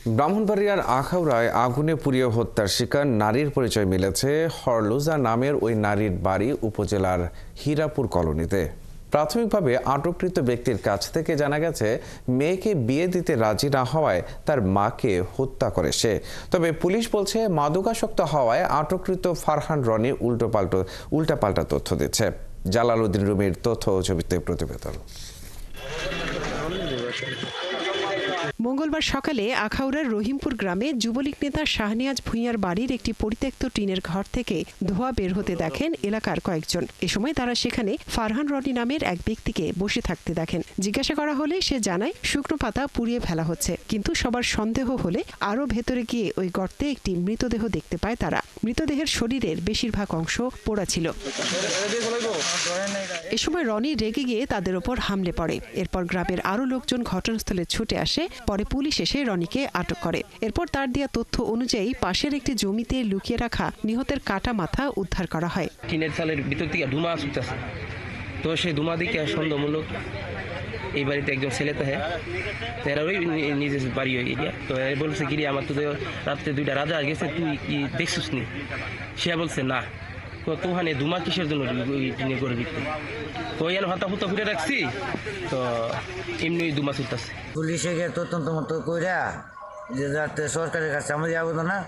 ব্রাহ্মণবাড়িয়ার আখাউড়ায় আগুনে পুড়িয়ে হত্যার শিকার নারীর পরিচয় মিলেছে হরলুজা নামের ওই নারীর বাড়ি উপজেলার হীরাপুর কলোনিতে। প্রাথমিকভাবে আটককৃত ব্যক্তির কাছ থেকে জানা গেছে, মেয়েকে বিয়ে দিতে রাজি না হওয়ায় তার মাকে হত্যা করে সে। তবে পুলিশ বলছে, মাদকাসক্ত হওয়ায় আটককৃত ফারহান রনি উল্টাপাল্টা তথ্য দিচ্ছে। জালালউদ্দিন রুমির তথ্য ও ছবিতে প্রতিবেদন। মঙ্গলবার সকালে আখাউড়ার রহিমপুর গ্রামে যুবলীগ নেতা শাহনিয়াজ ভূঁইয়ার বাড়ির একটি পরিত্যক্ত টিনের ঘর থেকে ধোঁয়া বের হতে দেখেন এলাকার কয়েকজন। এ সময় তারা সেখানে ফারহান রনি নামের এক ব্যক্তিকে বসে থাকতে দেখেন। জিজ্ঞাসা করা হলে সে জানায়, শুকনো পাতা পুড়িয়ে ফেলা হচ্ছে। কিন্তু সবার সন্দেহ হলে আরও ভেতরে গিয়ে ওই গর্তে একটি মৃতদেহ দেখতে পায় তারা। মৃতদেহের শরীরের বেশিরভাগ অংশ পোড়া ছিল। এ সময় রনি রেগে গিয়ে তাদের ওপর হামলে পড়ে। এরপর গ্রামের আরও লোকজন ঘটনাস্থলে ছুটে আসে। পরে পুলিশ এসে রনিকে আটক করে। এরপর তার দেয়া তথ্য অনুযায়ী পাশের একটি জমিতে লুকিয়ে রাখা নিহতের কাটা মাথা উদ্ধার করা হয়। টিনের চালের ভিতর থেকে ধুমা আসতেছে, তো সেই ধুমা দিকে সন্দেহমূলক এই বাড়িতে একজন ছেলে তো ওই নিজের বাড়ি এরিয়া, তো বলছে কি আমার তো রাত্রে 2টা রাজা গেছে, তুই কি দেখছিস নি? সে বলছে না। তো ওখানে ধুমা কিসের জন্য টিনে করে দিতে, তো এর হাতা ফুতা ঘুরে রাখছি, তো এমনি ধুমা ছুটতেছে। পুলিশে গিয়ে তদন্ত মতো কইরা যে যাতে সরকারের কাছে আমাদের আবেদন না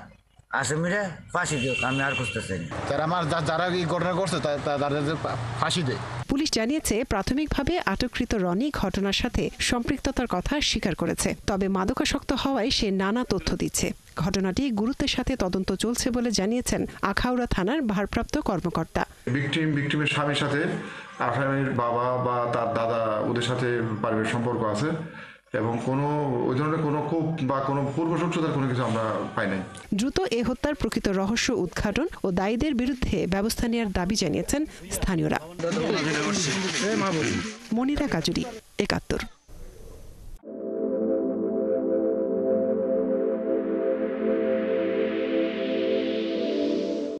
আসামিরা ফাঁসি দিও, আমি আর খুঁজতেছি যারা এই ঘটনা করছে তাদের ফাঁসি দেয়। পুলিশ জানিয়েছে, প্রাথমিকভাবে আটককৃত রনি ঘটনার সাথে সম্পৃক্ততার কথা স্বীকার করেছে। তবে মাদকাসক্ত হওয়ায় সে নানা তথ্য দিচ্ছে। ঘটনাটি গুরুত্বের সাথে তদন্ত চলছে বলে জানিয়েছেন আখাউড়া থানার ভারপ্রাপ্ত কর্মকর্তা। ভিকটিমের স্বামীর সাথে আসামির বাবা বা তার দাদা ওদের সাথে পারিবারিক সম্পর্ক আছে এবং কোনো ওই ধরনের কোনো কূপ বা কোনো পূর্বশত্রুতার কোনো কিছু আমরা পাই নাই। দ্রুত এ হত্যার প্রকৃত রহস্য উদ্ঘাটন ও দায়ীদের বিরুদ্ধে ব্যবস্থা নেওয়ার দাবি জানিয়েছেন স্থানীয়রা। মনিরা কাজুরি, ৭১।